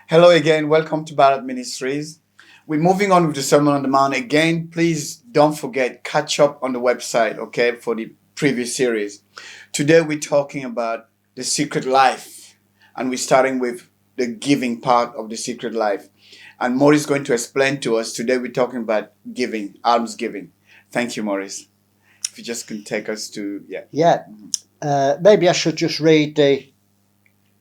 Hello again. Welcome to Ballot Ministries. We're moving on with the Sermon on the Mount again. Please don't forget, catch up on the website, okay, for the previous series. Today we're talking about the secret life, and we're starting with the giving part of the secret life. And Maurice is going to explain to us. Today we're talking about giving, almsgiving. Thank you, Maurice. If you just can take us to, Maybe I should just read the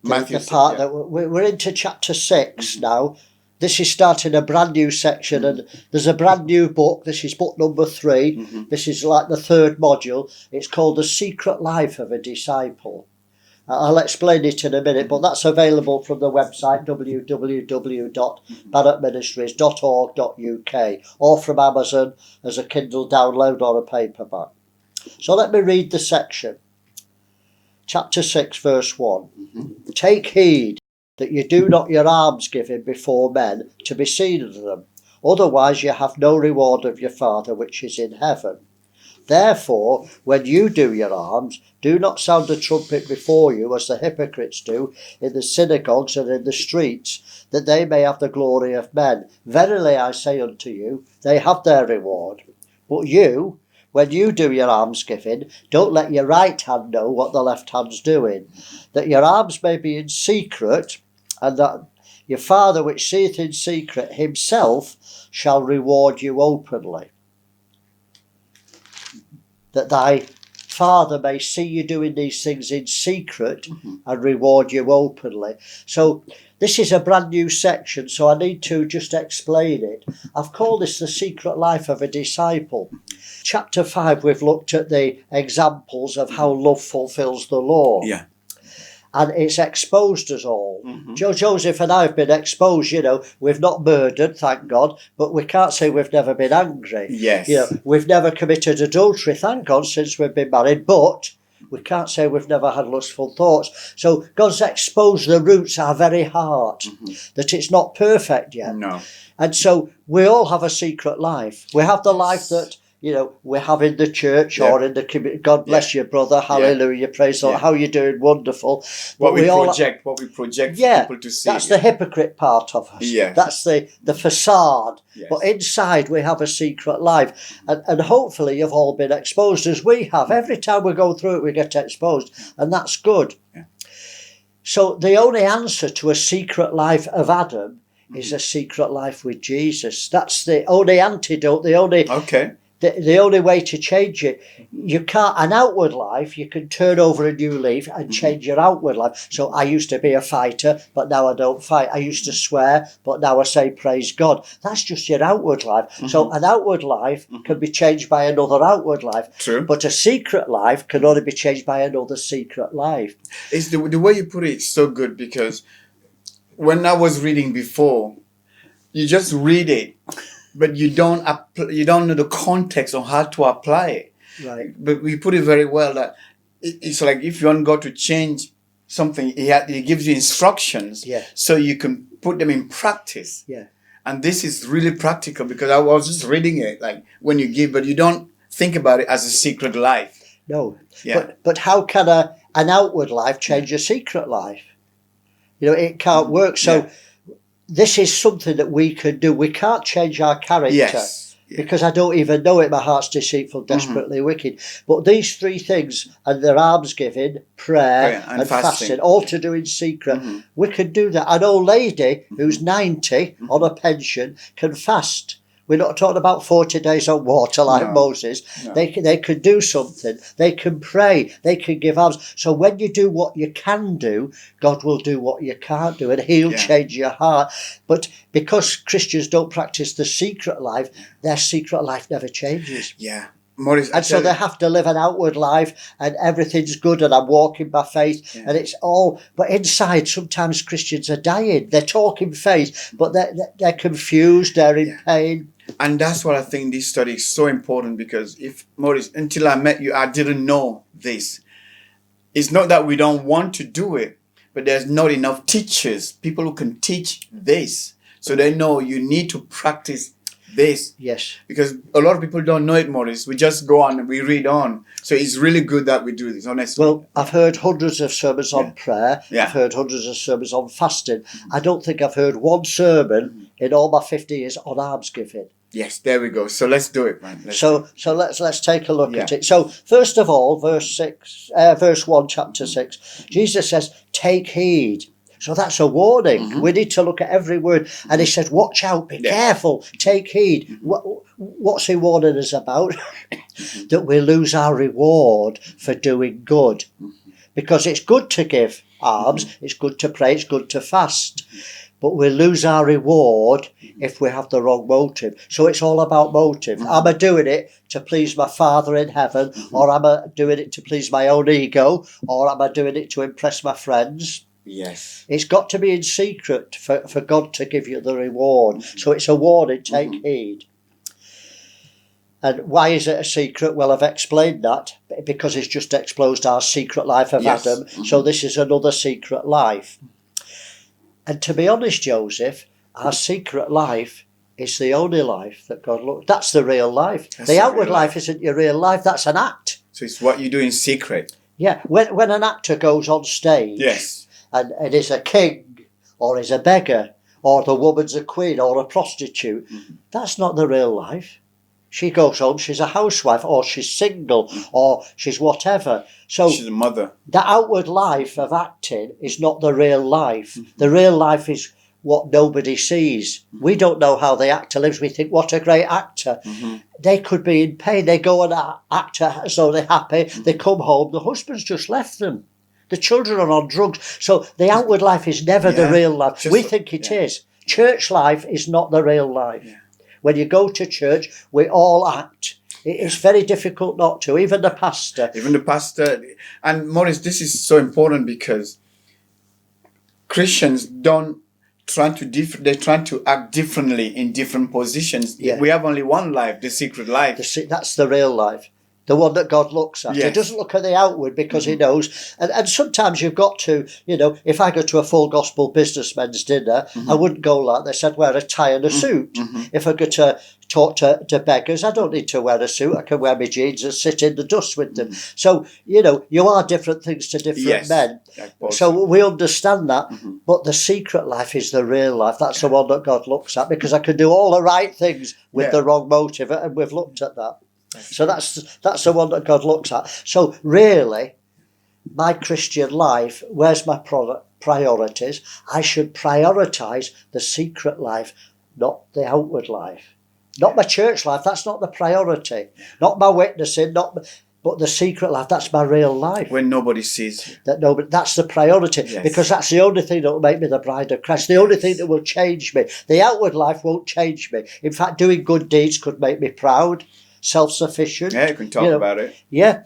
Matthew part that we're into chapter 6 now. This is starting a brand new section, and there's a brand new book. This is book number 3. This is like the third module. It's called The Secret Life of a Disciple. I'll explain it in a minute, but that's available from the website www.barrettministries.org.uk or from Amazon as a Kindle download or a paperback. So let me read the section. Chapter 6, verse 1. Take heed that you do not your almsgiving before men to be seen of them. Otherwise you have no reward of your Father which is in heaven. Therefore, when you do your alms, do not sound a trumpet before you, as the hypocrites do in the synagogues and in the streets, that they may have the glory of men. Verily I say unto you, they have their reward. But you, when you do your almsgiving, don't let your right hand know what the left hand's doing, that your alms may be in secret, and that your Father which seeth in secret himself shall reward you openly. That thy Father may see you doing these things in secret and reward you openly. So this is a brand new section, so I need to just explain it. I've called this The Secret Life of a Disciple. Chapter 5, we've looked at the examples of how love fulfills the law. Yeah. And it's exposed us all. Joseph and I have been exposed, we've not murdered, thank God, but we can't say we've never been angry. Yes. We've never committed adultery, thank God, since we've been married, but we can't say we've never had lustful thoughts. So God's exposed the roots of our very heart, that it's not perfect yet. No. And so we all have a secret life. We have the life that we have in the church or in the community. God bless you, brother. Hallelujah. Praise the Lord. How you doing? Wonderful. What we project for people to see. That's the hypocrite part of us. Yeah. That's the facade. Yes. But inside we have a secret life. And hopefully you've all been exposed as we have. Every time we go through it, we get exposed. And that's good. Yeah. So the only answer to a secret life of Adam is a secret life with Jesus. That's the only antidote, the only way to change it. You can't, an outward life, you can turn over a new leaf and change your outward life. So I used to be a fighter, but now I don't fight. I used to swear, but now I say praise God. That's just your outward life. So an outward life can be changed by another outward life. True. But a secret life can only be changed by another secret life. It's the way you put it is so good, because when I was reading before, you just read it, but you don't know the context on how to apply it. Right. But we put it very well that it's like if you want God to change something, He gives you instructions so you can put them in practice. Yeah. And this is really practical, because I was just reading it, like when you give, but you don't think about it as a secret life. No. Yeah. But how can an outward life change a secret life? It can't work. So this is something that we can do. We can't change our character because I don't even know it. My heart's deceitful, desperately wicked. But these 3 things, and their almsgiving, prayer and fasting, all to do in secret, we can do that. An old lady who's 90 on a pension can fast. We're not talking about 40 days on water like Moses. No. They can do something. They can pray. They can give alms. So when you do what you can do, God will do what you can't do, and He'll change your heart. But because Christians don't practice the secret life, their secret life never changes. Yeah. Maurice, and so they have to live an outward life, and everything's good, and I'm walking by faith, and it's all. But inside, sometimes Christians are dying. They're talking faith, but they're confused. They're in pain. And that's what I think this study is so important, because Maurice, until I met you, I didn't know this. It's not that we don't want to do it, but there's not enough teachers, people who can teach this. So they know you need to practice this. Yes. Because a lot of people don't know it, Maurice. We just go on and we read on. So it's really good that we do this, honestly. Well, I've heard hundreds of sermons on prayer. Yeah. I've heard hundreds of sermons on fasting. I don't think I've heard one sermon in all my 50 years on almsgiving. Yes, there we go. So let's do it, man. So let's take a look at it. So first of all, verse 1, chapter 6, Jesus says, take heed. So that's a warning. We need to look at every word. And he says, watch out, be careful, take heed. What's he warning us about? That we lose our reward for doing good. Because it's good to give alms, it's good to pray, it's good to fast. But we lose our reward if we have the wrong motive. So it's all about motive. Am I doing it to please my Father in heaven? Or am I doing it to please my own ego? Or am I doing it to impress my friends? Yes. It's got to be in secret for God to give you the reward. So it's a warning, take heed. And why is it a secret? Well, I've explained that. Because it's just exposed our secret life of Adam. So this is another secret life. And to be honest, Joseph, our secret life is the only life that God looks. That's the real life. The outward life isn't your real life. That's an act. So it's what you do in secret. Yeah. When an actor goes on stage, and is a king or is a beggar or the woman's a queen or a prostitute, that's not the real life. She goes home, she's a housewife, or she's single, or she's whatever. So she's a mother. The outward life of acting is not the real life. The real life is what nobody sees. We don't know how the actor lives. We think, what a great actor. They could be in pain. They go and act as though they're happy. They come home, the husband's just left them. The children are on drugs. So the outward life is never the real life. We think it is. Church life is not the real life. When you go to church, we all act. It's very difficult not to, even the pastor. And Maurice, this is so important because Christians don't try to act differently in different positions. We have only one life, the secret life. That's the real life. The one that God looks at. He doesn't look at the outward because he knows. And sometimes you've got to, if I go to a full gospel businessman's dinner, I wouldn't go like they said, wear a tie and a suit. If I go to talk to beggars, I don't need to wear a suit. I can wear my jeans and sit in the dust with them. So, you are different things to different men. So we understand that. But the secret life is the real life. That's the one that God looks at, because I can do all the right things with the wrong motive. And we've looked at that. So that's the one that God looks at. So really, my Christian life, where's my priorities? I should prioritise the secret life, not the outward life. Not my church life, that's not the priority. Not my witnessing, but the secret life, that's my real life. When nobody sees you. That's the priority, because that's the only thing that will make me the bride of Christ, the only thing that will change me. The outward life won't change me. In fact, doing good deeds could make me proud, self-sufficient. Yeah, you can talk about it. Yeah.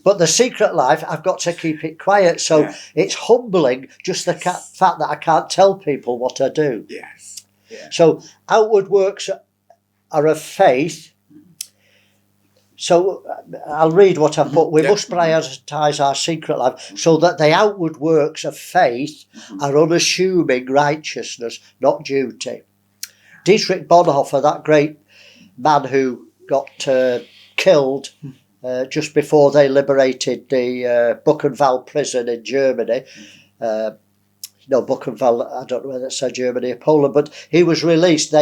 But the secret life, I've got to keep it quiet. So it's humbling, just the fact that I can't tell people what I do. Yes. Yeah. So outward works are of faith. So I'll read what I put. We must prioritise our secret life so that the outward works of faith are unassuming righteousness, not duty. Dietrich Bonhoeffer, that great man who got killed just before they liberated the Buchenwald prison in Germany. No, Buchenwald, I don't know whether it's Germany or Poland, but he was released.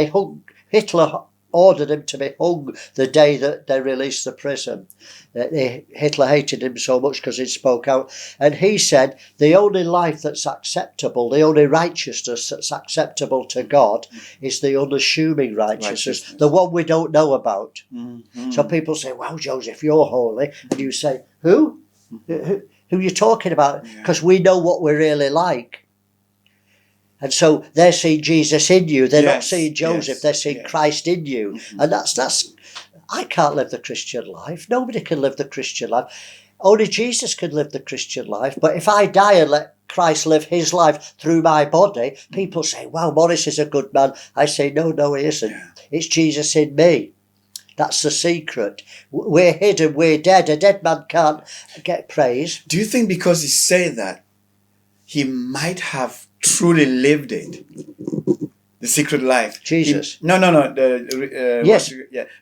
Hitler ordered him to be hung the day that they released the prison. Hitler hated him so much because he spoke out. And he said, the only life that's acceptable, the only righteousness that's acceptable to God is the unassuming righteousness, the one we don't know about. So people say, wow, Joseph, you're holy. And you say, who? Who are you talking about? Because we know what we're really like. And so they're seeing Jesus in you. They're not seeing Joseph. They're seeing Christ in you. And that's. I can't live the Christian life. Nobody can live the Christian life. Only Jesus can live the Christian life. But if I die and let Christ live his life through my body, people say, wow, Maurice is a good man. I say, no, he isn't. It's Jesus in me. That's the secret. We're hidden, we're dead. A dead man can't get praise. Do you think because he said that, he might have truly lived it, The secret life. Jesus. No. Yes.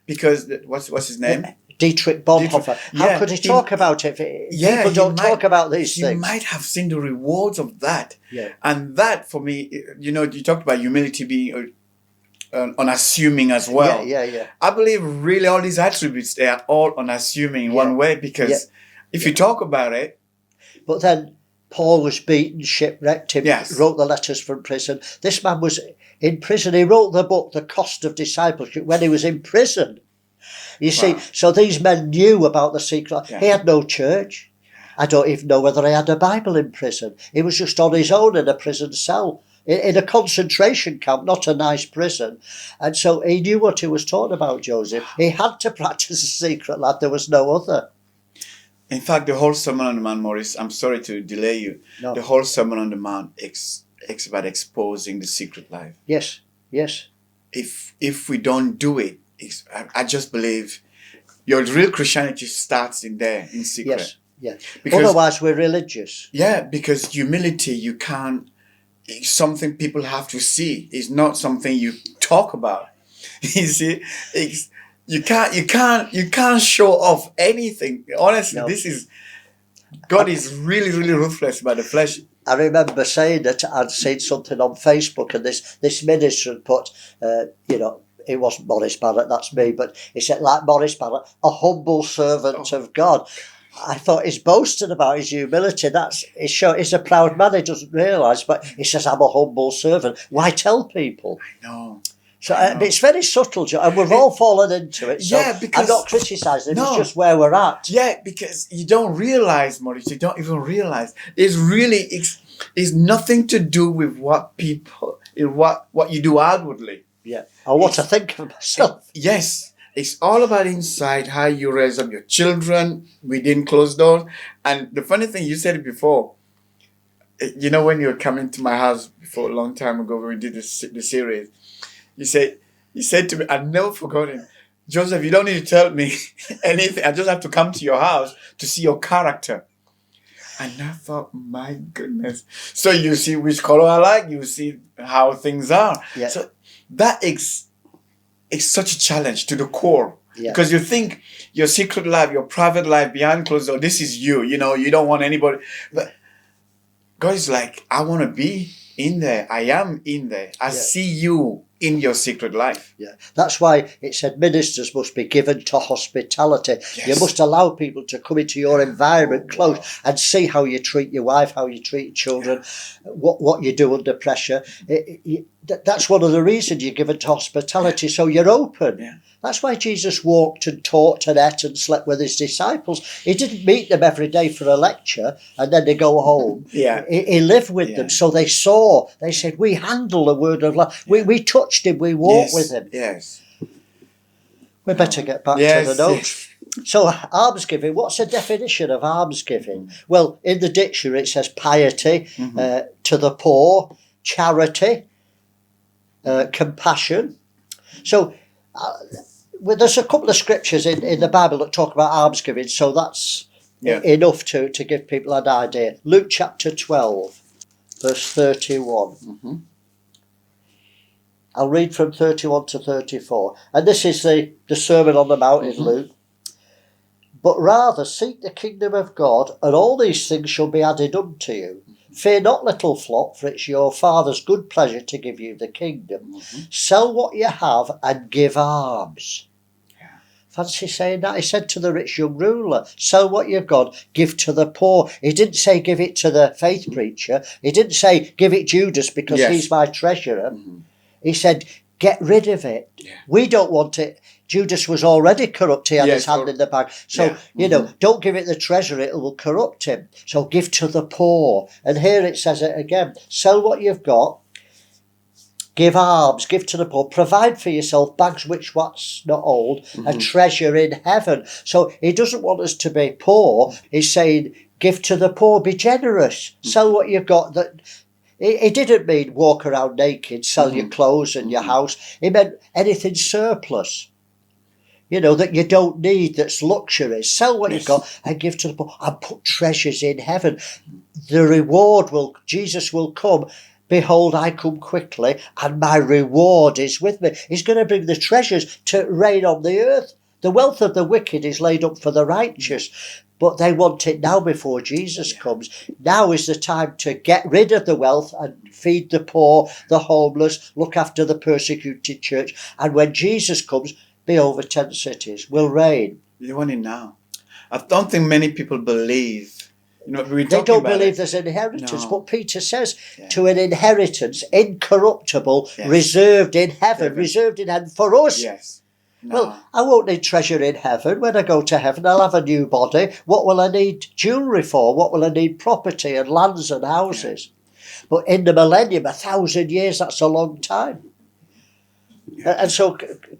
Because what's his name? Dietrich Bonhoeffer. How could he talk about it? People don't talk about these things. He might have seen the rewards of that. Yeah. And that, for me, you talked about humility being unassuming as well. Yeah. I believe really all these attributes, they are all unassuming in one way, because if you talk about it. But then Paul was beaten, shipwrecked, he wrote the letters from prison. This man was in prison. He wrote the book, The Cost of Discipleship, when he was in prison. You see, so these men knew about the secret. Yeah. He had no church. I don't even know whether he had a Bible in prison. He was just on his own in a prison cell, in a concentration camp, not a nice prison. And so he knew what he was talking about, Joseph. He had to practice the secret life. There was no other. In fact, the whole Sermon on the Mount, Maurice, I'm sorry to delay you. No. The whole Sermon on the Mount is about exposing the secret life. Yes. If we don't do it, I just believe your real Christianity starts in there, in secret. Yes. Because, otherwise, we're religious. Yeah, because humility, it's something people have to see. It's not something you talk about. You see, you can't show off anything. Honestly, God is really, really ruthless about the flesh. I remember saying that I'd seen something on Facebook, and this minister had put, it wasn't Maurice Barrett, that's me, but he said, like Maurice Barrett, a humble servant of God. I thought he's boasting about his humility. He's a proud man, he doesn't realise, but he says, I'm a humble servant. Why tell people? I know. So it's very subtle, and we've all fallen into it. So I'm not criticising, it's just where we're at. Yeah, because you don't realise, Maurice, you don't even realise. It's nothing to do with what you do outwardly. Yeah, or what I think of myself. Yes, it's all about inside, how you raise up your children within closed doors. And the funny thing, you said it before, when you were coming to my house before a long time ago when we did the series, you said to me, I've never forgotten, Joseph, you don't need to tell me anything. I just have to come to your house to see your character. And I thought, my goodness. So you see which color I like, you see how things are. Yeah. So that is such a challenge to the core. Yeah. Because you think your secret life, your private life behind closed doors, this is you. You don't want anybody. But God is like, I want to be in there. I am in there. I see you in your secret life. Yeah, that's why it said ministers must be given to hospitality. Yes. You must allow people to come into your environment close and see how you treat your wife, how you treat your children, what you do under pressure. That's one of the reasons you're given to hospitality, so you're open. Yeah. That's why Jesus walked and taught and ate and slept with his disciples. He didn't meet them every day for a lecture and then they go home. Yeah. He lived with them, so they saw. They said, we handle the word of life. Yeah. We touched him, we walked with him. Yes. We better get back to the notes. Yes. So, almsgiving, what's the definition of almsgiving? Well, in the dictionary it says piety, to the poor, charity, compassion. So, there's a couple of scriptures in the Bible that talk about almsgiving, so that's enough to give people an idea. Luke chapter 12, verse 31. Mm-hmm. I'll read from 31 to 34. And this is the Sermon on the Mount in Luke. But rather seek the kingdom of God, and all these things shall be added unto you. Fear not, little flock, for it's your Father's good pleasure to give you the kingdom. Sell what you have and give alms. Fancy saying that? He said to the rich young ruler, sell what you've got, give to the poor. He didn't say give it to the faith preacher. He didn't say give it Judas because he's my treasurer. He said, get rid of it. Yeah. We don't want it. Judas was already corrupt. He had his hand in the bag. So, don't give it the treasure. It will corrupt him. So give to the poor. And here it says it again. Sell what you've got. Give alms. Give to the poor. Provide for yourself bags which wax not old. A treasure in heaven. So he doesn't want us to be poor. He's saying give to the poor. Be generous. Sell what you've got. That. He didn't mean walk around naked, sell your clothes and your house. He meant anything surplus, that you don't need, that's luxury. Sell what you've got and give to the poor and put treasures in heaven. The reward Jesus will come behold, I come quickly, and my reward is with me. He's going to bring the treasures to reign on the earth. The wealth of the wicked is laid up for the righteous, but they want it now before Jesus comes. Now is the time to get rid of the wealth and feed the poor, the homeless, look after the persecuted church. And when Jesus comes, be over 10 cities, will reign. You want it now. I don't think many people believe. They don't believe there's an inheritance. No. But Peter says to an inheritance, incorruptible, reserved in heaven, reserved in heaven for us. Yes. No. Well, I won't need treasure in heaven. When I go to heaven, I'll have a new body. What will I need jewellery for? What will I need property and lands and houses? Yeah. But in the millennium, 1,000 years, that's a long time. Yeah. And so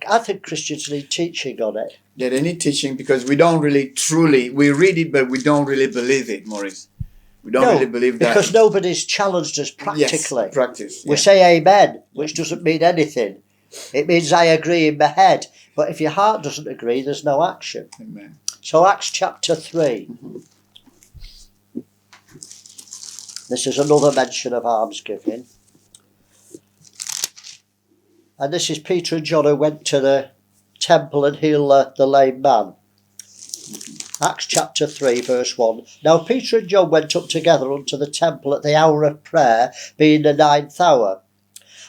I think Christians need teaching on it. Yeah, they need teaching because we don't really truly, we read it, but we don't really believe it, Maurice. We don't really believe that. Because nobody's challenged us practically. Yes, practice. We say amen, which doesn't mean anything. It means I agree in my head. But if your heart doesn't agree, there's no action. Amen. So Acts chapter 3. This is another mention of almsgiving. And this is Peter and John who went to the temple and healed the lame man. Acts chapter 3 verse 1. Now Peter and John went up together unto the temple at the hour of prayer, being the 9th hour.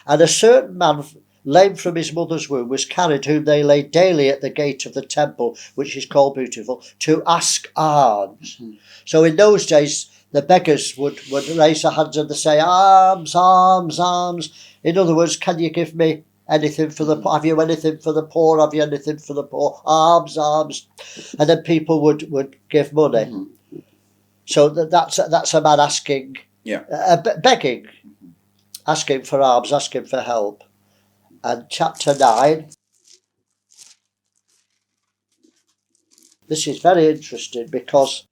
And a certain man lame from his mother's womb was carried, whom they laid daily at the gate of the temple, which is called Beautiful, to ask alms. So in those days, the beggars would raise their hands and they say, alms, alms, alms. In other words, can you give me anything for the poor? Have you anything for the poor? Have you anything for the poor? Alms, alms. And then people would give money. So that's a man asking, begging, asking for alms, asking for help. And chapter 9, this is very interesting because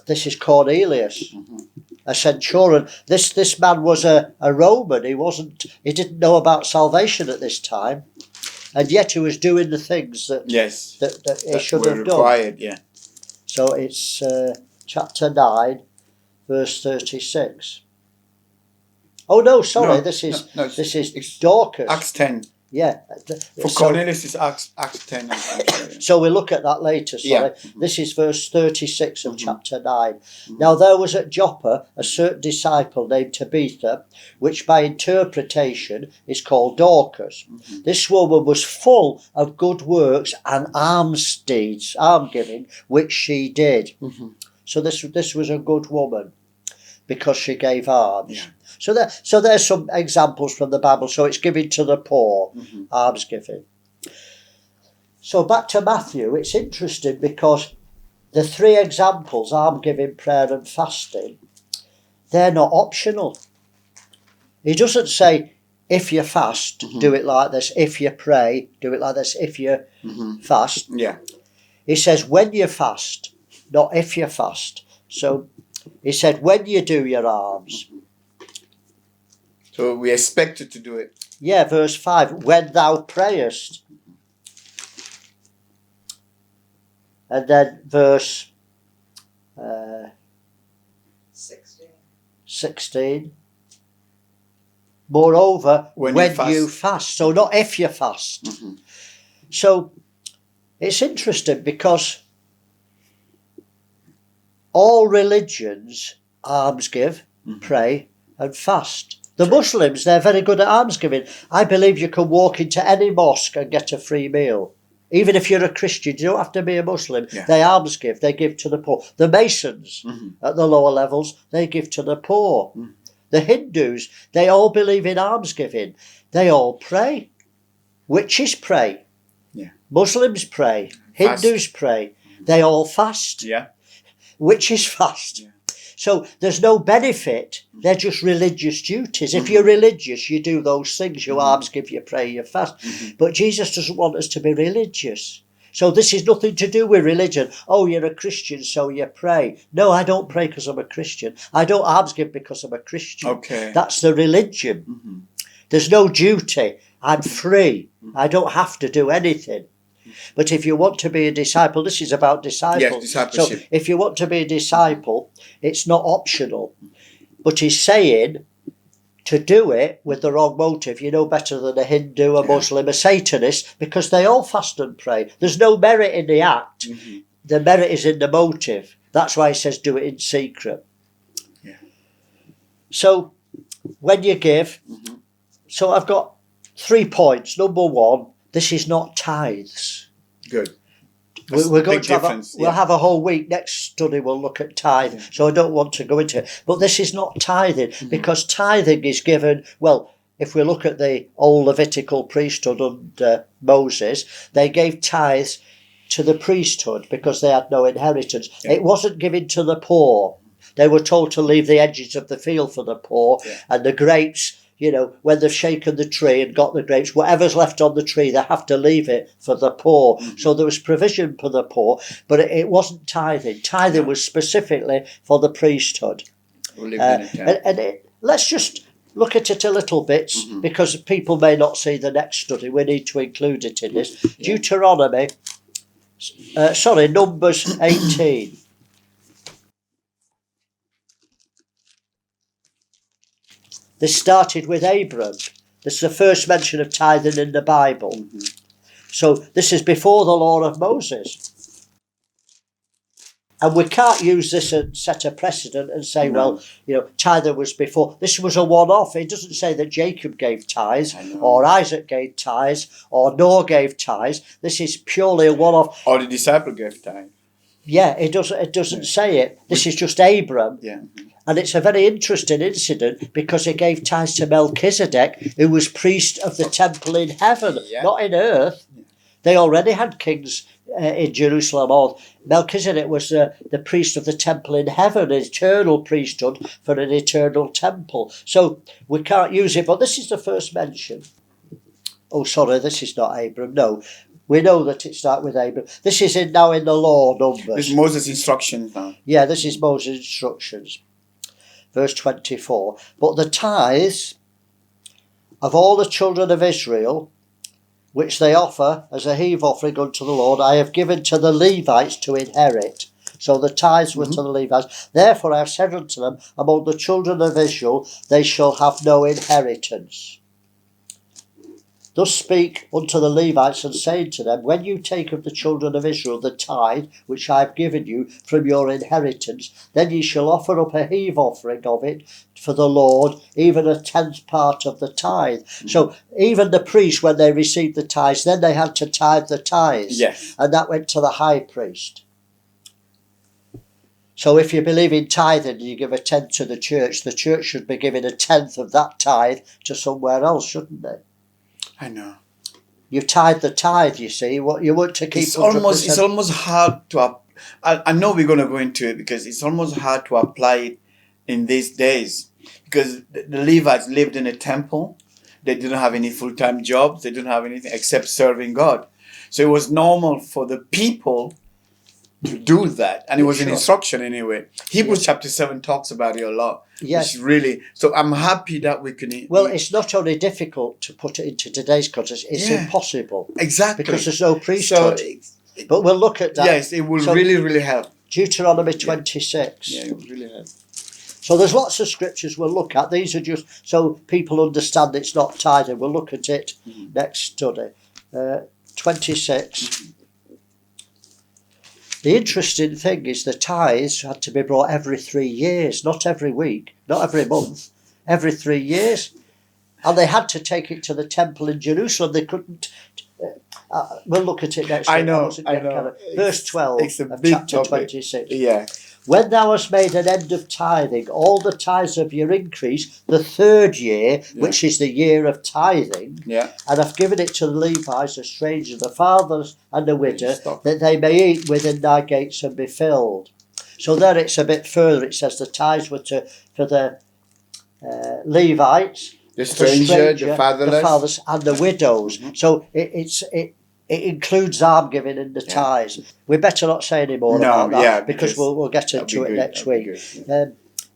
this is Cornelius, a centurion. This man was a Roman. He didn't know about salvation at this time, and yet he was doing the things that he should have required, done. So it's chapter 9, verse 36. Oh no, sorry. No, this is this is Dorcas. Acts 10. Yeah. For Cornelius, it's Acts 10. So we'll look at that later. Sorry. This is verse 36 of chapter 9. Now there was at Joppa a certain disciple named Tabitha, which by interpretation is called Dorcas. This woman was full of good works and alms deeds, almsgiving, which she did. So this was a good woman because she gave alms. So there's some examples from the Bible. So it's giving to the poor, almsgiving. So back to Matthew, it's interesting because the 3 examples, almsgiving, prayer and fasting, they're not optional. He doesn't say, if you fast, do it like this. If you pray, do it like this. If you fast. He says, when you fast, not if you fast. So he said, when you do your alms. So we expect you to do it. Yeah, verse 5, when thou prayest. And then verse 16. Moreover, when you fast. So not if you fast. So it's interesting because all religions almsgive, pray and fast. The Muslims, they're very good at almsgiving. I believe you can walk into any mosque and get a free meal. Even if you're a Christian, you don't have to be a Muslim. They almsgive, they give to the poor. The Masons at the lower levels, they give to the poor. The Hindus, they all believe in almsgiving. They all pray. Witches pray. Muslims pray. Hindus pray. They all fast. Witches fast. So there's no benefit. They're just religious duties. If you're religious, you do those things. You almsgive, you pray, you fast. But Jesus doesn't want us to be religious. So this is nothing to do with religion. Oh, you're a Christian, so you pray. No, I don't pray because I'm a Christian. I don't almsgive because I'm a Christian. That's the religion. There's no duty. I'm free. I don't have to do anything. But if you want to be a disciple, this is about disciples. Discipleship. So if you want to be a disciple, it's not optional. But he's saying to do it with the wrong motive. You know better than a Hindu, a Muslim, a Satanist, because they all fast and pray. There's no merit in the act. Mm-hmm. The merit is in the motive. That's why he says do it in secret. Yeah. So when you give, so I've got 3 points. Number 1, this is not tithes. Good. We're going to we'll have a whole week. Next study we'll look at tithing. So I don't want to go into it. But this is not tithing, because tithing is given, well, if we look at the old Levitical priesthood under Moses, they gave tithes to the priesthood because they had no inheritance. Yeah. It wasn't given to the poor. They were told to leave the edges of the field for the poor, and the grapes, you know, when they've shaken the tree and got the grapes, whatever's left on the tree, they have to leave it for the poor. So there was provision for the poor, but it wasn't tithing. Tithing was specifically for the priesthood. Let's just look at it a little bit, because people may not see the next study. We need to include it in this. Deuteronomy, Numbers 18. This started with Abram. This is the first mention of tithing in the Bible. So this is before the law of Moses. And we can't use this and set a precedent and say, well, you know, tithing was before. This was a one-off. It doesn't say that Jacob gave tithes, or Isaac gave tithes, or Noah gave tithes. This is purely a one-off. Or the disciple gave tithes. Yeah, it doesn't say it. This is just Abram. Yeah. And it's a very interesting incident, because he gave tithes to Melchizedek, who was priest of the temple in heaven, not in earth. They already had kings in Jerusalem. Or Melchizedek was the priest of the temple in heaven, an eternal priesthood for an eternal temple. So we can't use it, but this is the first mention. Oh, sorry, this is not Abram. No, we know that it started with Abram. This is now in the law, Numbers. This is Moses' instructions now. Yeah, this is Moses' instructions. Verse 24, but the tithes of all the children of Israel, which they offer as a heave offering unto the Lord, I have given to the Levites to inherit. So the tithes were to the Levites. Therefore I have said unto them, among the children of Israel, they shall have no inheritance. Thus speak unto the Levites, and say to them, when you take of the children of Israel the tithe which I have given you from your inheritance, then ye shall offer up a heave offering of it for the Lord, even 1/10 part of the tithe. So even the priests, when they received the tithes, then they had to tithe the tithes. Yes. And that went to the high priest. So if you believe in tithing and you give 1/10 to the church should be giving 1/10 of that tithe to somewhere else, shouldn't they? I know. You tithe the tithe, you see. What you want to keep. It's almost hard to. I know we're going to go into it, because it's almost hard to apply it in these days, because the Levites lived in a temple. They didn't have any full-time jobs. They didn't have anything except serving God. So it was normal for the people to do that, and it was an instruction anyway. Hebrews chapter 7 talks about it a lot. Yes, really. So I'm happy that we can. Well, it's not only difficult to put it into today's context; it's impossible. Exactly, because there's no priesthood. But we'll look at that. Yes, it will really help. Deuteronomy 26. Yeah, it will really help. So there's lots of scriptures we'll look at. These are just so people understand it's not tithing. We'll look at it next study. 26. The interesting thing is the tithes had to be brought every 3 years, not every week, not every month, every 3 years. And they had to take it to the temple in Jerusalem. They couldn't. We'll look at it next week. I know. Verse 12 of chapter topic. 26. Yeah. When thou hast made an end of tithing, all the tithes of your increase, the 3rd year, which is the year of tithing, and have given it to the Levites, the stranger, the fathers, and the widow, that they may eat within thy gates and be filled. So there it's a bit further. It says the tithes were for the Levites, the stranger, the fatherless, and the widows. So it includes almsgiving in the tithes. We better not say any more about that, because we'll get into it next week.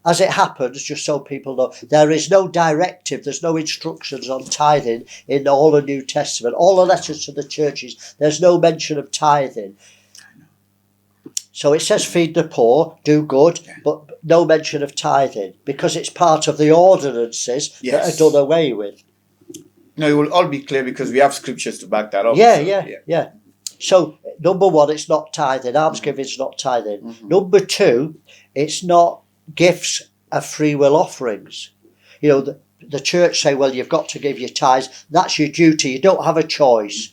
As it happens, just so people know, there is no directive, there's no instructions on tithing in all the New Testament. All the letters to the churches, there's no mention of tithing. So it says feed the poor, do good, but no mention of tithing, because it's part of the ordinances that are done away with. No, it will all be clear because we have scriptures to back that up. Yeah. So, number one, it's not tithing. Almsgiving is not tithing. Number two, it's not gifts of free will offerings. You know, the church say, well, you've got to give your tithes. That's your duty. You don't have a choice.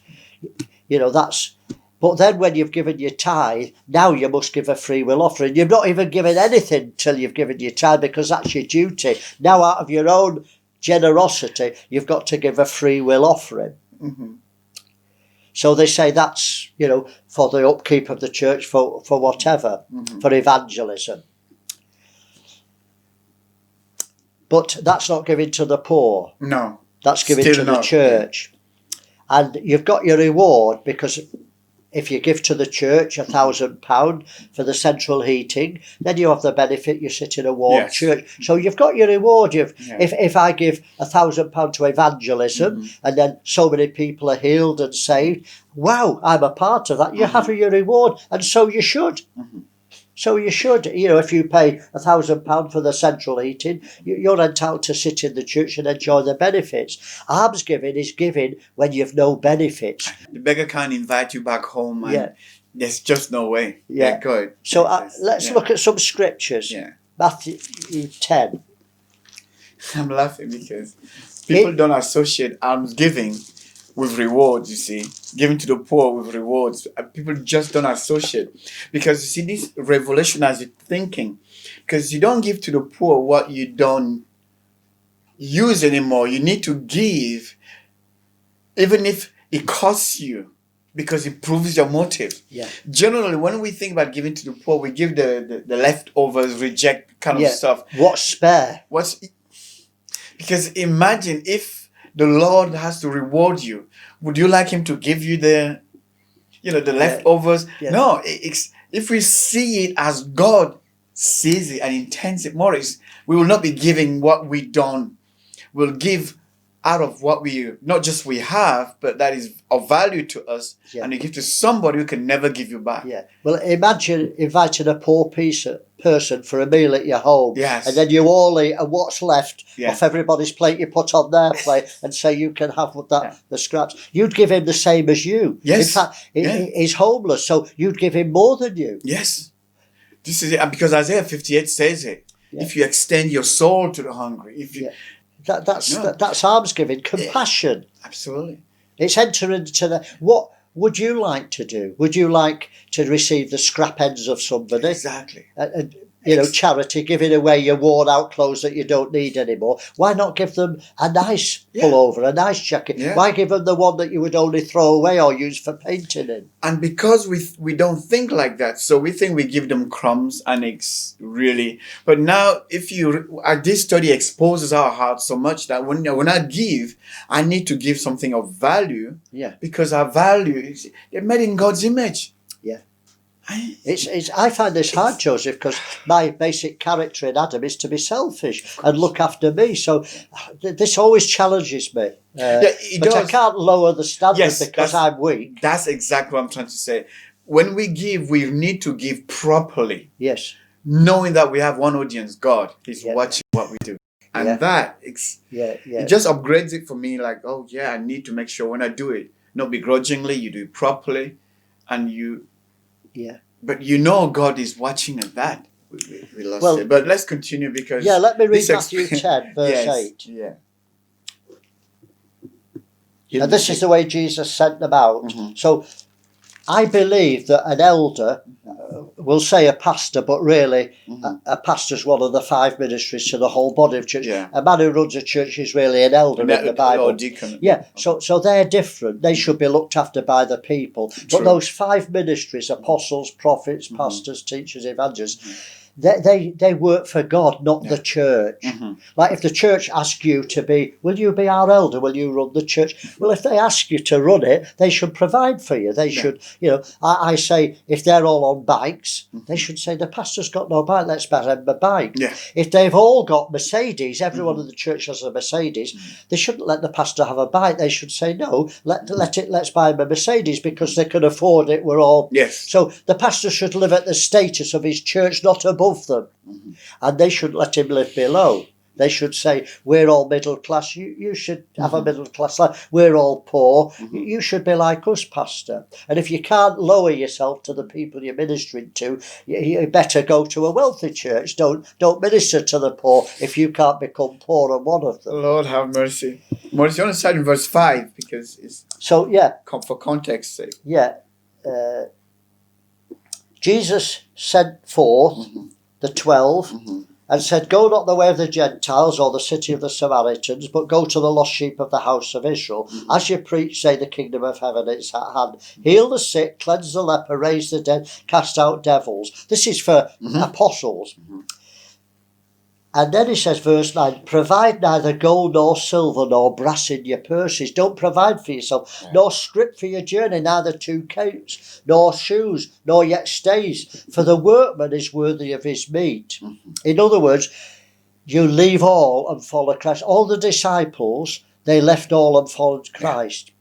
You know, that's... But then when you've given your tithe, now you must give a free will offering. You've not even given anything till you've given your tithe, because that's your duty. Now, out of your own generosity, you've got to give a free will offering. So they say that's, you know, for the upkeep of the church, for whatever, for evangelism. But that's not giving to the poor. No. That's giving to the church. And you've got your reward, because if you give to the church £1,000 for the central heating, then you have the benefit, you sit in a warm church. So you've got your reward. If I give £1,000 to evangelism, and then so many people are healed and saved, wow, I'm a part of that. You have your reward, and so you should. So you should, you know, if you pay £1,000 for the central heating, you're entitled to sit in the church and enjoy the benefits. Almsgiving is giving when you've no benefits. The beggar can't invite you back home, and there's just no way. Good. So let's look at some scriptures. Matthew 10. I'm laughing because people don't associate almsgiving with rewards, you see. Giving to the poor with rewards. People just don't associate. Because, you see, this revolutionizes thinking. Because you don't give to the poor what you don't use anymore. You need to give, even if it costs you, because it proves your motive. Generally, when we think about giving to the poor, we give the leftovers, reject kind of stuff. What's spare? Because imagine if the Lord has to reward you. Would you like him to give you the leftovers? No, if we see it as God sees it and intends it, Maurice, we will not be giving what we don't. We'll give out of what not just we have, but that is of value to us, and you give to somebody who can never give you back. Well, imagine inviting a poor person for a meal at your home, and then you all eat, and what's left off everybody's plate you put on their plate, and say you can have the scraps. You'd give him the same as you. In fact, he's homeless, so you'd give him more than you. This is it, because Isaiah 58 says it. If you extend your soul to the hungry, if you that's almsgiving, compassion. Absolutely. It's entering into what would you like to do? Would you like to receive the scrap ends of somebody? Exactly. Charity, giving away your worn out clothes that you don't need anymore. Why not give them a nice pullover, a nice jacket? Why give them the one that you would only throw away or use for painting in? And because we don't think like that, so we think we give them crumbs, and it's really. But now, this study exposes our hearts so much that when I give, I need to give something of value. Because our value they're made in God's image. I find this hard, Joseph, because my basic character in Adam is to be selfish and look after me. So this always challenges me. But does. I can't lower the standard because I'm weak. That's exactly what I'm trying to say. When we give, we need to give properly. Knowing that we have one audience, God. He's watching what we do. And it just upgrades it for me. Like, I need to make sure when I do it, not begrudgingly, you do it properly, and you... But God is watching at that. We lost it. But let's continue because... let me read Matthew 10, verse 8. And this is the way Jesus sent them out. So I believe that an elder, we'll say a pastor, but really a pastor's one of the 5 ministries to the whole body of church. A man who runs a church is really an elder in the Bible. Or deacon. So they're different. They should be looked after by the people. But those 5 ministries, apostles, prophets, pastors, teachers, evangelists, They work for God, not the church. Like if the church asks you to be, will you be our elder? Will you run the church? Well, if they ask you to run it, they should provide for you. They should, I say if they're all on bikes, they should say the pastor's got no bike, let's buy him a bike. Yeah. If they've all got Mercedes, everyone in the church has a Mercedes, they shouldn't let the pastor have a bike. They should say no, let's buy him a Mercedes because they can afford it. We're all So the pastor should live at the status of his church, not above them, and they should let him live below. They should say, we're all middle class, you should have a middle class life. We're all poor, you should be like us, pastor. And if you can't lower yourself to the people you're ministering to, you better go to a wealthy church. Don't minister to the poor if you can't become poor and one of them. Lord have mercy. Maurice, you want to start in verse 5 because it's for context sake. Jesus sent forth the 12 and said, go not the way of the Gentiles or the city of the Samaritans, but go to the lost sheep of the house of Israel. As you preach, say the kingdom of heaven is at hand. Heal the sick, cleanse the leper, raise the dead, cast out devils. This is for apostles. And then he says, verse 9, provide neither gold nor silver nor brass in your purses. Don't provide for yourself, nor scrip for your journey, neither 2 coats, nor shoes, nor yet stays. For the workman is worthy of his meat. In other words, you leave all and follow Christ. All the disciples, they left all and followed Christ.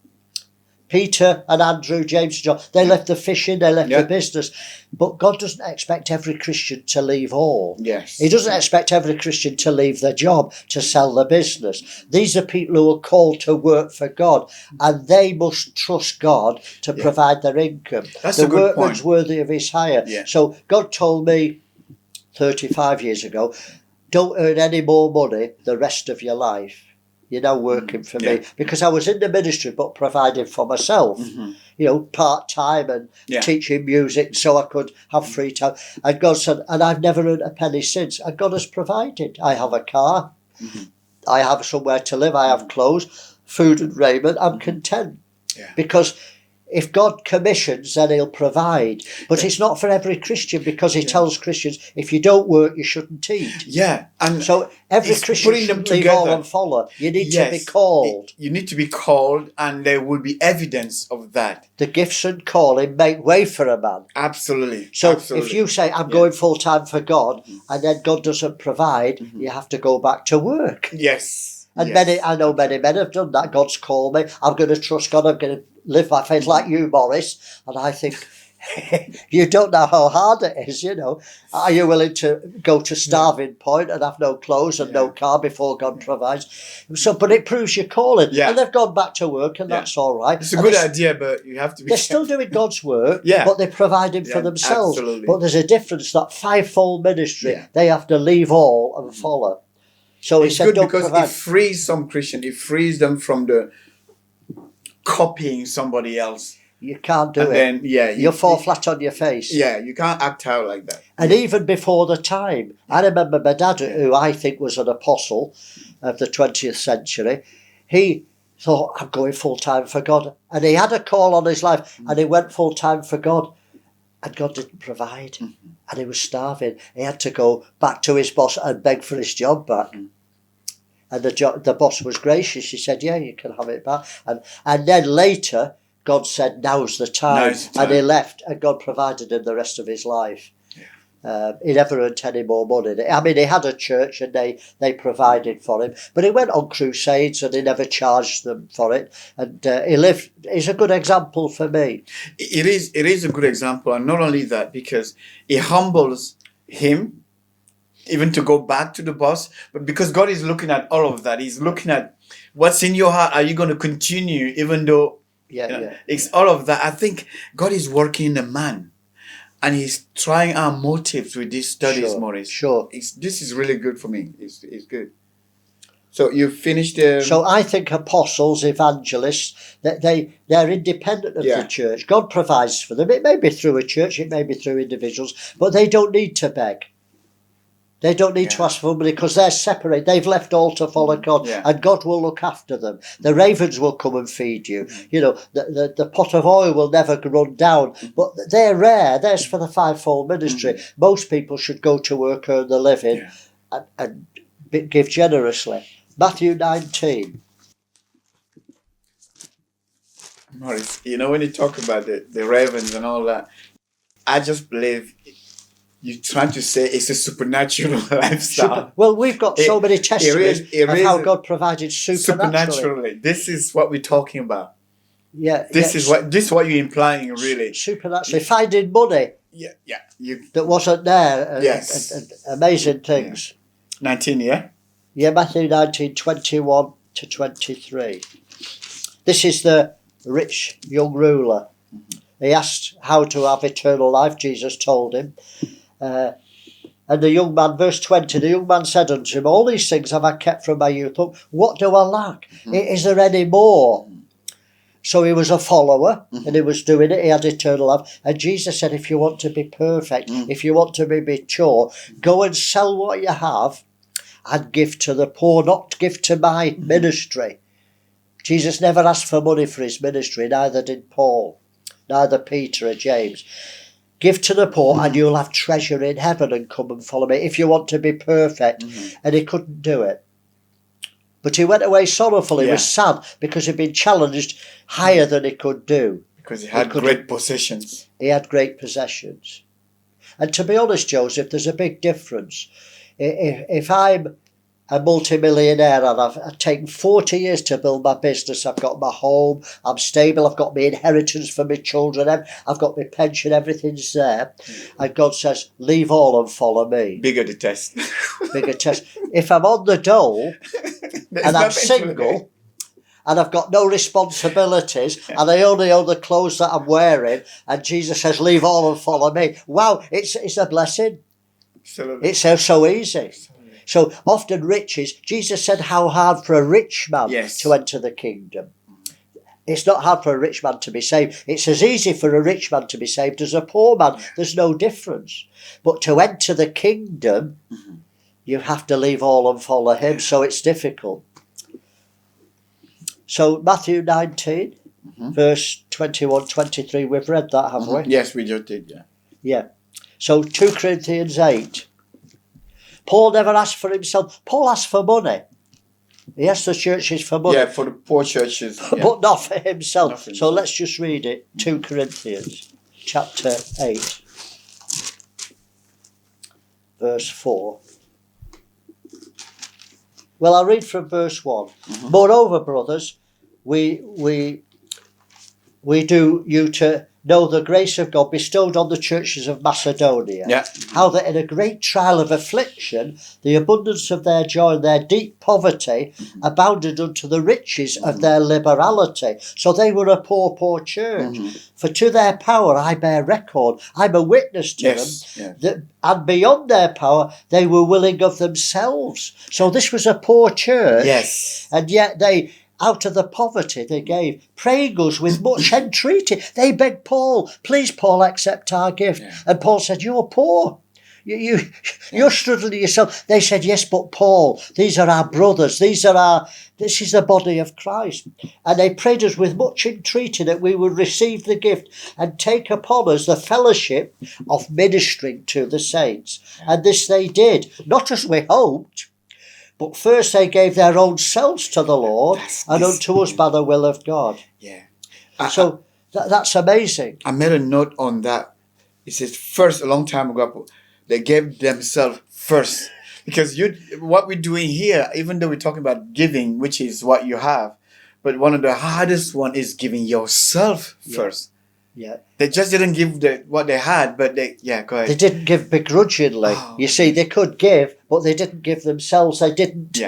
Peter and Andrew, James and John, they left the fishing, they left the business. But God doesn't expect every Christian to leave all. He doesn't expect every Christian to leave their job, to sell their business. These are people who are called to work for God, and they must trust God to provide their income. That's the a good workman's point. Worthy of his hire. So God told me 35 years ago, don't earn any more money the rest of your life. You're now working for me, because I was in the ministry but providing for myself, part-time and teaching music so I could have free time. And God said, and I've never earned a penny since, and God has provided. I have a car, I have somewhere to live, I have clothes, food and raiment, I'm content. Because if God commissions, then he'll provide. But it's not for every Christian, because he tells Christians, if you don't work, you shouldn't eat. And so every Christian should leave all and follow. You need to be called. You need to be called, and there will be evidence of that. The gifts and calling make way for a man. Absolutely. So if you say, I'm going full-time for God, and then God doesn't provide, you have to go back to work. And I know many men have done that. God's called me. I'm going to trust God. I'm going to live my faith like you, Maurice. And I think, you don't know how hard it is, Are you willing to go to starving point and have no clothes and no car before God provides? But it proves your calling. And they've gone back to work, and that's all right. It's a good idea, but you have to be... They're still doing God's work, but they're providing for themselves. Absolutely. But there's a difference. That fivefold ministry, they have to leave all and follow. So it's good because it frees some Christian. It frees them from the copying somebody else. You can't do it. Then, you'll fall flat on your face. You can't act out like that. And even before the time, I remember my dad, who I think was an apostle of the 20th century, he thought, I'm going full-time for God. And he had a call on his life, and he went full-time for God. And God didn't provide. And he was starving. He had to go back to his boss and beg for his job back. And the boss was gracious. He said, you can have it back. And then later, God said, now's the time. And he left, and God provided him the rest of his life. He never earned any more money. I mean, he had a church, and they provided for him. But he went on crusades, and he never charged them for it. And he's a good example for me. It is a good example. And not only that, because it humbles him, even to go back to the boss, but because God is looking at all of that. He's looking at what's in your heart. Are you going to continue, even though it's all of that? I think God is working in the man, and he's trying our motives with these studies, Maurice. This is really good for me. It's good. So you finished. So I think apostles, evangelists, that they're independent of the church. God provides for them. It may be through a church, it may be through individuals, but they don't need to beg. They don't need to ask for money because they're separate. They've left all to follow God, and God will look after them. The ravens will come and feed you. You know, the pot of oil will never run down. But they're rare. There's for the fivefold ministry. Most people should go to work, earn the living, and give generously. Matthew 19. Maurice, you know, when you talk about the ravens and all that, I just believe you're trying to say it's a supernatural lifestyle. Well, we've got so many testimonies of how God provided supernaturally. This is what we're talking about. This is what you're implying, really. Supernaturally finding money. That wasn't there. And amazing things. 19, yeah? Yeah, Matthew 19, 21 to 23. This is the rich young ruler. He asked how to have eternal life. Jesus told him. And the young man, verse 20, the young man said unto him, all these things have I kept from my youth up. What do I lack? Is there any more? So he was a follower, and he was doing it. He had eternal life. And Jesus said, if you want to be perfect, if you want to be mature, go and sell what you have and give to the poor, not give to my ministry. Jesus never asked for money for his ministry, neither did Paul, neither Peter or James. Give to the poor and you'll have treasure in heaven, and come and follow me if you want to be perfect. And he couldn't do it. But he went away sorrowful. He was sad because he'd been challenged higher than he could do. Because he had great possessions. He had great possessions. And to be honest, Joseph, there's a big difference. If I'm a multimillionaire and I've taken 40 years to build my business, I've got my home, I'm stable, I've got my inheritance for my children, I've got my pension, everything's there, and God says, leave all and follow me. Bigger the test. Bigger test. If I'm on the dole and I'm single and I've got no responsibilities and I only own the clothes that I'm wearing, and Jesus says, leave all and follow me. Wow, it's a blessing. Absolutely. It's so easy. So often riches, Jesus said how hard for a rich man to enter the kingdom. It's not hard for a rich man to be saved. It's as easy for a rich man to be saved as a poor man. There's no difference. But to enter the kingdom, you have to leave all and follow him. So it's difficult. So Matthew 19, verse 21, 23, we've read that, haven't we? Yes, we just did, Yeah. So 2 Corinthians 8. Paul never asked for himself. Paul asked for money. He asked the churches for money. Yeah, for the poor churches. But not for himself. So let's just read it. 2 Corinthians chapter 8. Verse 4. Well, I'll read from verse 1. Moreover, brothers, we do you to know the grace of God bestowed on the churches of Macedonia, how that in a great trial of affliction, the abundance of their joy and their deep poverty abounded unto the riches of their liberality. So they were a poor church. For to their power I bear record. I'm a witness to them. That, and beyond their power, they were willing of themselves. So this was a poor church. And yet they, out of the poverty they gave, praying us with much entreaty. They begged Paul, please, Paul, accept our gift. And Paul said, you're poor. You're struggling yourself. They said, yes, but Paul, these are our brothers. This is the body of Christ. And they prayed us with much entreaty that we would receive the gift and take upon us the fellowship of ministering to the saints. And this they did, not as we hoped, but first they gave their own selves to the Lord and unto us by the will of God. So that's amazing. I made a note on that. It says first, a long time ago, they gave themselves first. Because what we're doing here, even though we're talking about giving, which is what you have, but one of the hardest one is giving yourself first. They just didn't give what they had, but go ahead. They didn't give begrudgingly. You see, they could give, but they didn't give themselves. They didn't,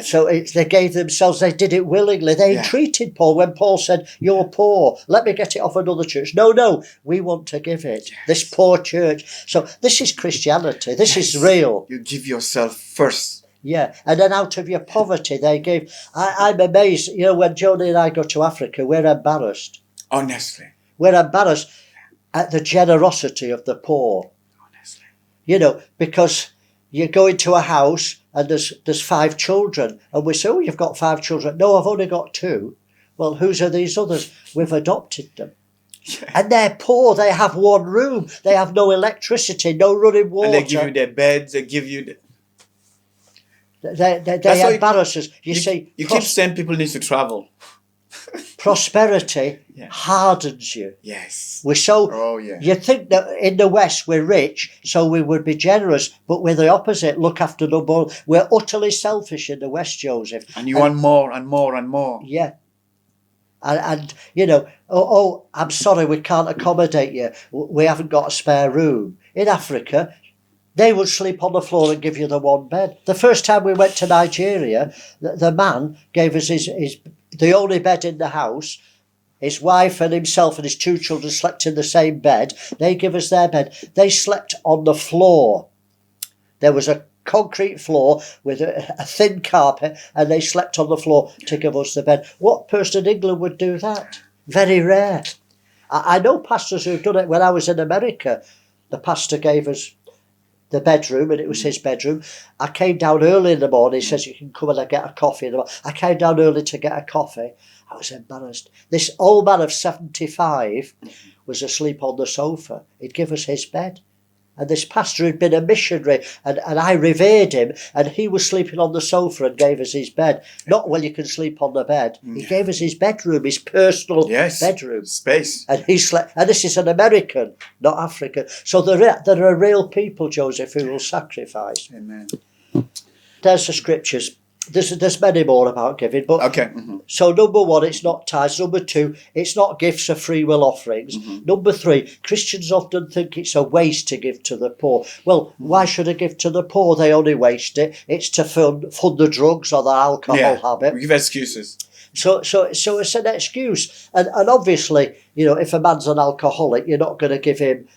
So they gave themselves. They did it willingly. They entreated Paul when Paul said, you're poor. Let me get it off another church. No, we want to give it. This poor church. So this is Christianity. This is real. You give yourself first. And then out of your poverty, they gave. I'm amazed. When Joni and I go to Africa, we're embarrassed. Honestly. We're embarrassed at the generosity of the poor. Honestly. Because you go into a house and there's 5 children, and we say, oh, you've got 5 children. No, I've only got 2. Well, whose are these others? We've adopted them. Yeah. And they're poor. They have 1 room. They have no electricity, no running water. And they give you their beds. They give you. They embarrass us. You see, you keep saying people need to travel. Prosperity Yeah. hardens you. Yes. We're so. Oh yeah. You think that in the West we're rich, so we would be generous, but we're the opposite. Look after the poor. We're utterly selfish in the West, Joseph. And you want more and more and more. Yeah. And you know, I'm sorry, we can't accommodate you. We haven't got a spare room. In Africa, they would sleep on the floor and give you the 1 bed. The first time we went to Nigeria, the man gave us the only bed in the house. His wife and himself and his 2 children slept in the same bed. They give us their bed. They slept on the floor. There was a concrete floor with a thin carpet, and they slept on the floor to give us the bed. What person in England would do that? Very rare. I know pastors who've done it. When I was in America, the pastor gave us the bedroom, and it was his bedroom. I came down early in the morning. He says, you can come and get a coffee. I came down early to get a coffee. I was embarrassed. This old man of 75 was asleep on the sofa. He'd give us his bed. And this pastor had been a missionary, and I revered him, and he was sleeping on the sofa and gave us his bed. Not, well, you can sleep on the bed. He gave us his bedroom, his personal bedroom. Space. And he slept, and this is an American, not African. So there are real people, Joseph, who will sacrifice. Amen. There's the scriptures. There's many more about giving, but Okay. Mm-hmm. so number 1, it's not tithes. Number 2, it's not gifts or free will offerings. Mm-hmm. Number 3, Christians often think it's a waste to give to the poor. Well, why should I give to the poor? They only waste it. It's to fund the drugs or the alcohol habit. We give excuses. So it's an excuse. And obviously, you know, if a man's an alcoholic, you're not going to give him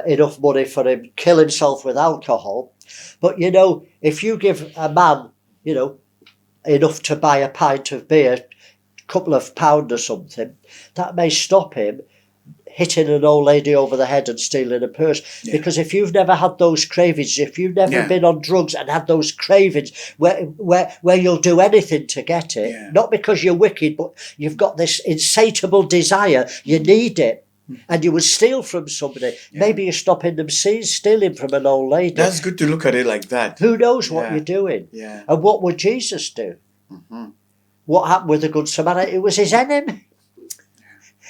enough money for him to kill himself with alcohol. But, you know, if you give a man, you know, enough to buy a pint of beer, a couple of pounds or something, that may stop him hitting an old lady over the head and stealing a purse. Yeah. Because if you've never had those cravings, if you've never been on drugs and had those cravings where you'll do anything to get it, not because you're wicked, but you've got this insatiable desire, you need it. And you would steal from somebody. Maybe you're stopping them stealing from an old lady. That's good to look at it like that. Who knows what you're doing? Yeah. And what would Jesus do? Mm-hmm. What happened with the Good Samaritan? It was his enemy.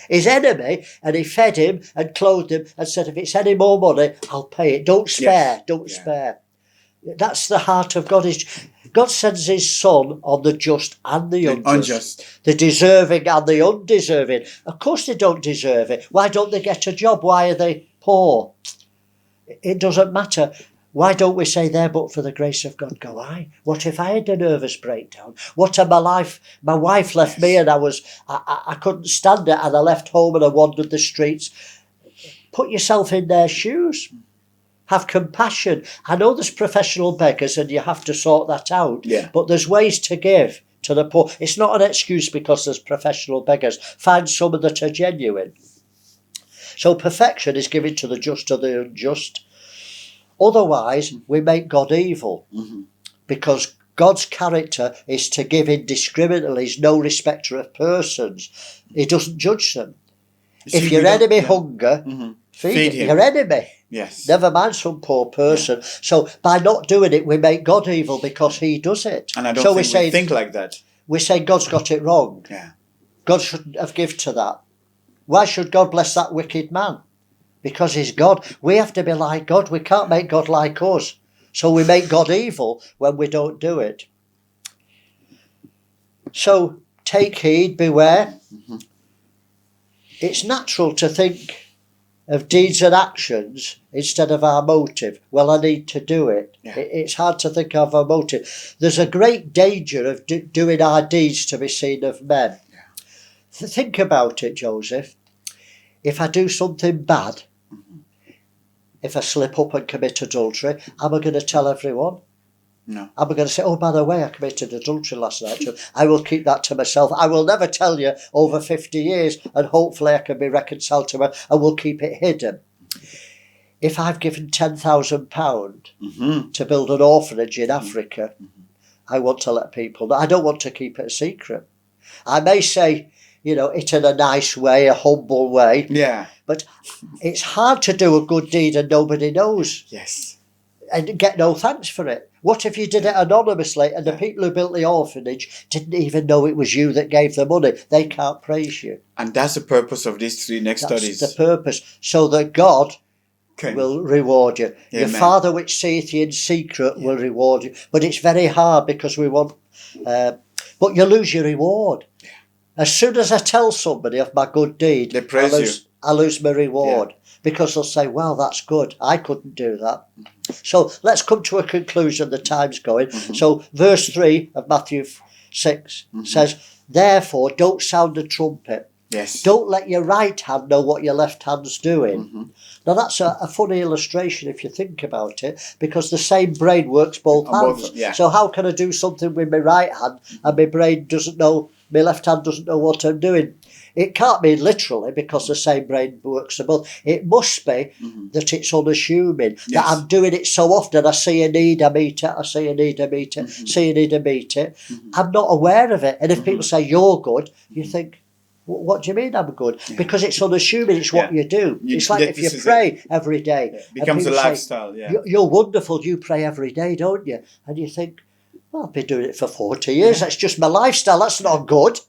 His enemy, and he fed him and clothed him and said, if it's any more money, I'll pay it. Don't spare. Don't spare. That's the heart of God. God sends his son on the just and the unjust. The deserving and the undeserving. Of course they don't deserve it. Why don't they get a job? Why are they poor? It doesn't matter. Why don't we say there, but for the grace of God go I? What if I had a nervous breakdown? What if my wife left me and I couldn't stand it, and I left home and I wandered the streets? Put yourself in their shoes. Have compassion. I know there's professional beggars and you have to sort that out. Yeah. But there's ways to give to the poor. It's not an excuse because there's professional beggars. Find some that are genuine. So perfection is given to the just or the unjust. Otherwise, we make God evil. Mm-hmm. Because God's character is to give indiscriminately. He's no respecter of persons. He doesn't judge them. If your enemy hunger, feed him. Your enemy. Yes. Never mind some poor person. Yeah. So by not doing it, we make God evil because he does it. And I don't think we think like that. We say God's got it wrong. Yeah. God shouldn't have given to that. Why should God bless that wicked man? Because he's God. We have to be like God. We can't make God like us. So we make God evil when we don't do it. So take heed, beware. Mm-hmm. It's natural to think of deeds and actions instead of our motive. Well, I need to do it. Yeah. It's hard to think of a motive. There's a great danger of doing our deeds to be seen of men. Yeah. Think about it, Joseph. If I do something bad, if I slip up and commit adultery, am I going to tell everyone? No. Am I going to say, oh, by the way, I committed adultery last night? I will keep that to myself. I will never tell you over 50 years, and hopefully I can be reconciled to her, and will keep it hidden. if I've given £10,000 Mm-hmm. to build an orphanage in Africa, I want to let people know. I don't want to keep it a secret. I may say, it in a nice way, a humble way, Yeah. but it's hard to do a good deed and nobody knows Yes. and get no thanks for it. What if you did it anonymously and the people who built the orphanage didn't even know it was you that gave the money? They can't praise you. And that's the purpose of these 3 next That's studies. the purpose, so that God Okay. will reward you. Your Amen. Father which seeth you in secret will reward you. But it's very hard because we want... but you lose your reward. As soon as I tell somebody of my good deed, They praise I lose my reward. Because they'll say, well, that's good. I couldn't do that. So let's come to a conclusion. The time's going. So verse 3 of Matthew 6 says, therefore, don't sound a trumpet. Yes. Don't let your right hand know what your left hand's doing. Now, that's a funny illustration if you think about it, because the same brain works both hands. Yeah. So how can I do something with my right hand and my brain doesn't know, my left hand doesn't know what I'm doing? It can't mean literally because the same brain works for both. It must be that it's unassuming, that I'm doing it so often. I see a need, I meet it, I see a need, I meet it, see a need, I meet it. I'm not aware of it. And if people say you're good, you think, what do you mean I'm good? Yeah. Because it's unassuming, it's what you do. It's like if you pray every day. It becomes a lifestyle, say, you're wonderful, you pray every day, don't you? And you think, well, I've been doing it for 40 years, that's just my lifestyle, that's not good.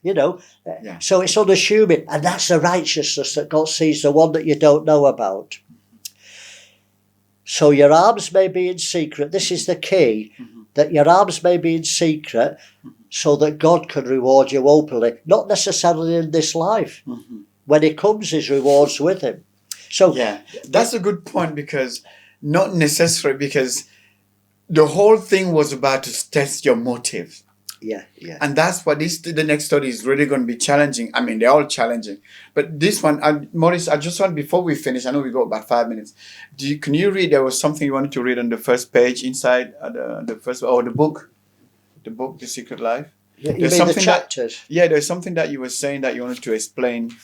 So it's unassuming, and that's the righteousness that God sees, the one that you don't know about. So your alms may be in secret. This is the key, that your alms may be in secret so that God can reward you openly, not necessarily in this life. When he comes, his reward's with him. So that's a good point, because not necessarily, because the whole thing was about to test your motive. Yeah. And that's what the next study is really going to be challenging. I mean, they're all challenging. But this one, Maurice, I just want, before we finish, I know we got about 5 minutes. Can you read, there was something you wanted to read on the first page inside the first, or the book, The Secret Life? You mean the chapters? There's something that you were saying that you wanted to explain.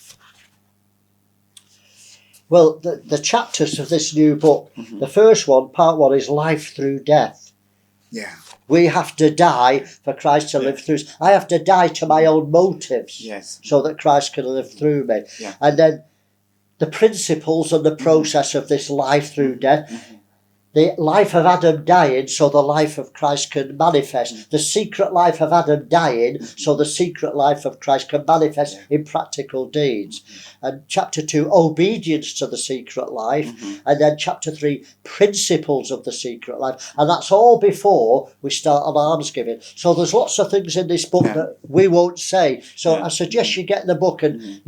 Well, the chapters of this new book, the first one, part 1, is life through death. Yeah. We have to die for Christ to live through us. I have to die to my own motives so that Christ can live through me. Yeah. And then the principles and the process of this life through death. The life of Adam dying so the life of Christ can manifest. The secret life of Adam dying so the secret life of Christ can manifest in practical deeds. And chapter 2, obedience to the secret life. And then chapter 3, principles of the secret life. And that's all before we start on almsgiving. So there's lots of things in this book that we won't say. So I suggest you get the book, and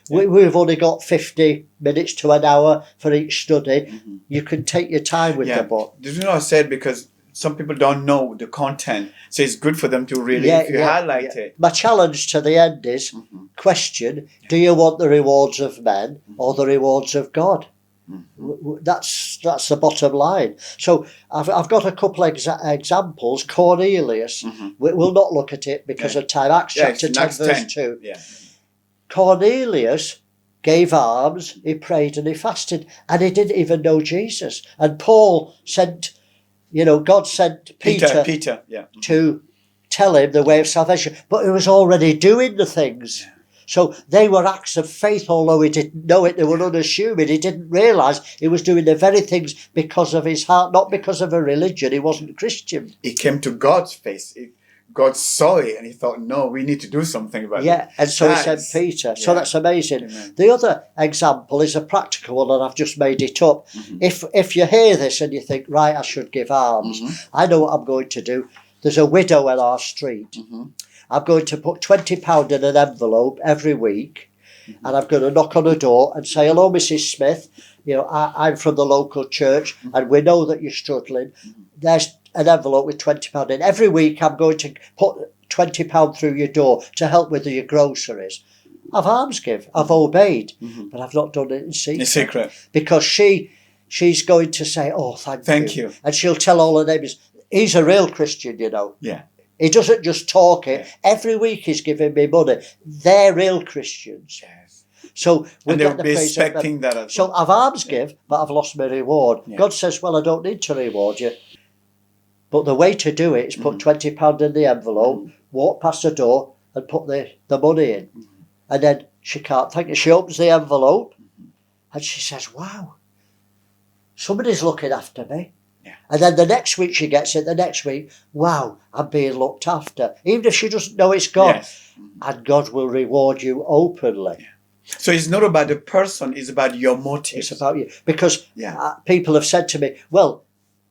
we've only got 50 minutes to an hour for each study. You can take your time with the book. Did you know I said, because some people don't know the content, so it's good for them to really, if you highlight it. My challenge to the end is, question, do you want the rewards of men or the rewards of God? That's the bottom line. So I've got a couple of examples. Cornelius, we'll not look at it because of time. Acts chapter 10, verse 2. Yeah. Cornelius gave alms, he prayed and he fasted, and he didn't even know Jesus. And Paul sent, God sent Peter to tell him the way of salvation, but he was already doing the things. Yeah. So they were acts of faith, although he didn't know it, they were unassuming. He didn't realise he was doing the very things because of his heart, not because of a religion. He wasn't Christian. He came to God's face. God saw it and he thought, no, we need to do something about it. Yeah, and so he sent Peter. So that's amazing. Amen. The other example is a practical one, and I've just made it up. If you hear this and you think, right, I should give alms, I know what I'm going to do. There's a widow in our street. I'm going to put £20 in an envelope every week, and I'm going to knock on her door and say, hello, Mrs. Smith. I'm from the local church, and we know that you're struggling. There's an envelope with £20 in. Every week I'm going to put £20 through your door to help with your groceries. I've almsgiven, I've obeyed, but I've not done it in secret. In secret. Because she's going to say, oh, thank you. And she'll tell all her neighbours, he's a real Christian, Yeah. He doesn't just talk it. Yeah. Every week he's giving me money. They're real Christians. Yes. So we And get they'll the be praise of God. expecting that as So well. I've alms give, but I've lost my reward. Yeah. God says, well, I don't need to reward you. But the way to do it is put £20 in the envelope, walk past the door and put the money in. And then she can't thank you. She opens the envelope and she says, wow, somebody's looking after me. Yeah. And then the next week she gets it, the next week, wow, I'm being looked after. Even if she doesn't know it's God. Yes. And God will reward you openly. Yeah. So it's not about the person, it's about your motives. It's about you. Because Yeah. people have said to me, well,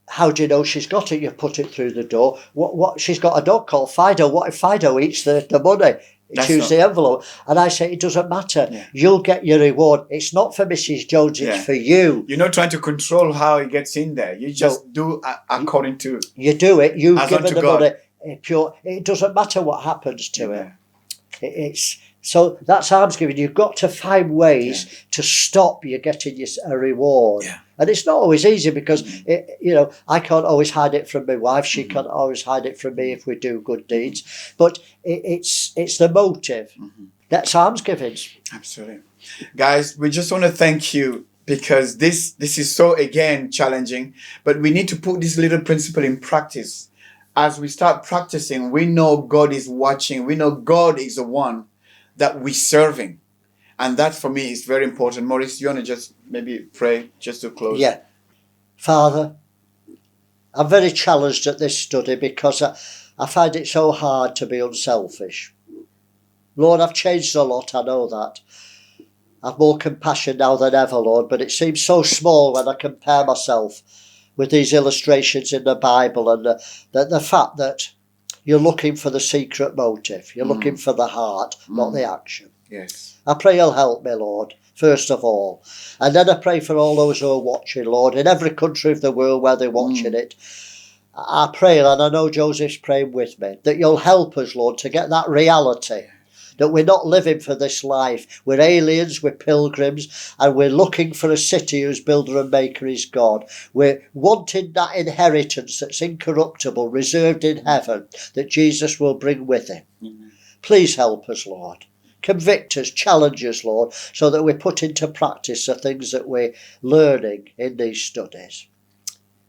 how do you know she's got it? You put it through the door. What? She's got a dog called Fido. What if Fido eats the money? Choose the envelope. And I say, it doesn't matter. Yeah. You'll get your reward. It's not for Mrs. Jones, it's for you. You're not trying to control how it gets in there. You just do according to... You do it. You as give her unto the God. money. Pure. It doesn't matter what happens to it. It's so that's almsgiving. You've got to find ways to stop you getting a reward. Yeah. And it's not always easy because, I can't always hide it from my wife. She can't always hide it from me if we do good deeds. But it's the motive. That's almsgiving. Absolutely. Guys, we just want to thank you because this is so, again, challenging. But we need to put this little principle in practice. As we start practicing, we know God is watching. We know God is the one that we're serving. And that, for me, is very important. Maurice, you want to just maybe pray just to close? Yeah. Father, I'm very challenged at this study because I find it so hard to be unselfish. Lord, I've changed a lot, I know that. I've more compassion now than ever, Lord, but it seems so small when I compare myself with these illustrations in the Bible and the fact that you're looking for the secret motive. You're looking for the heart, not the action. Yes. I pray you'll help me, Lord, first of all. And then I pray for all those who are watching, Lord, in every country of the world where they're watching it. I pray, and I know Joseph's praying with me, that you'll help us, Lord, to get that reality. That we're not living for this life. We're aliens, we're pilgrims, and we're looking for a city whose builder and maker is God. We're wanting that inheritance that's incorruptible, reserved in heaven, that Jesus will bring with him. Please help us, Lord. Convict us, challenge us, Lord, so that we put into practice the things that we're learning in these studies.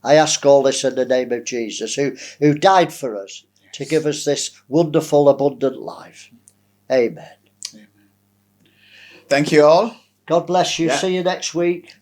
I ask all this in the name of Jesus, who died for us to give us this wonderful, abundant life. Amen. Thank you all. God bless you. Yeah. See you next week.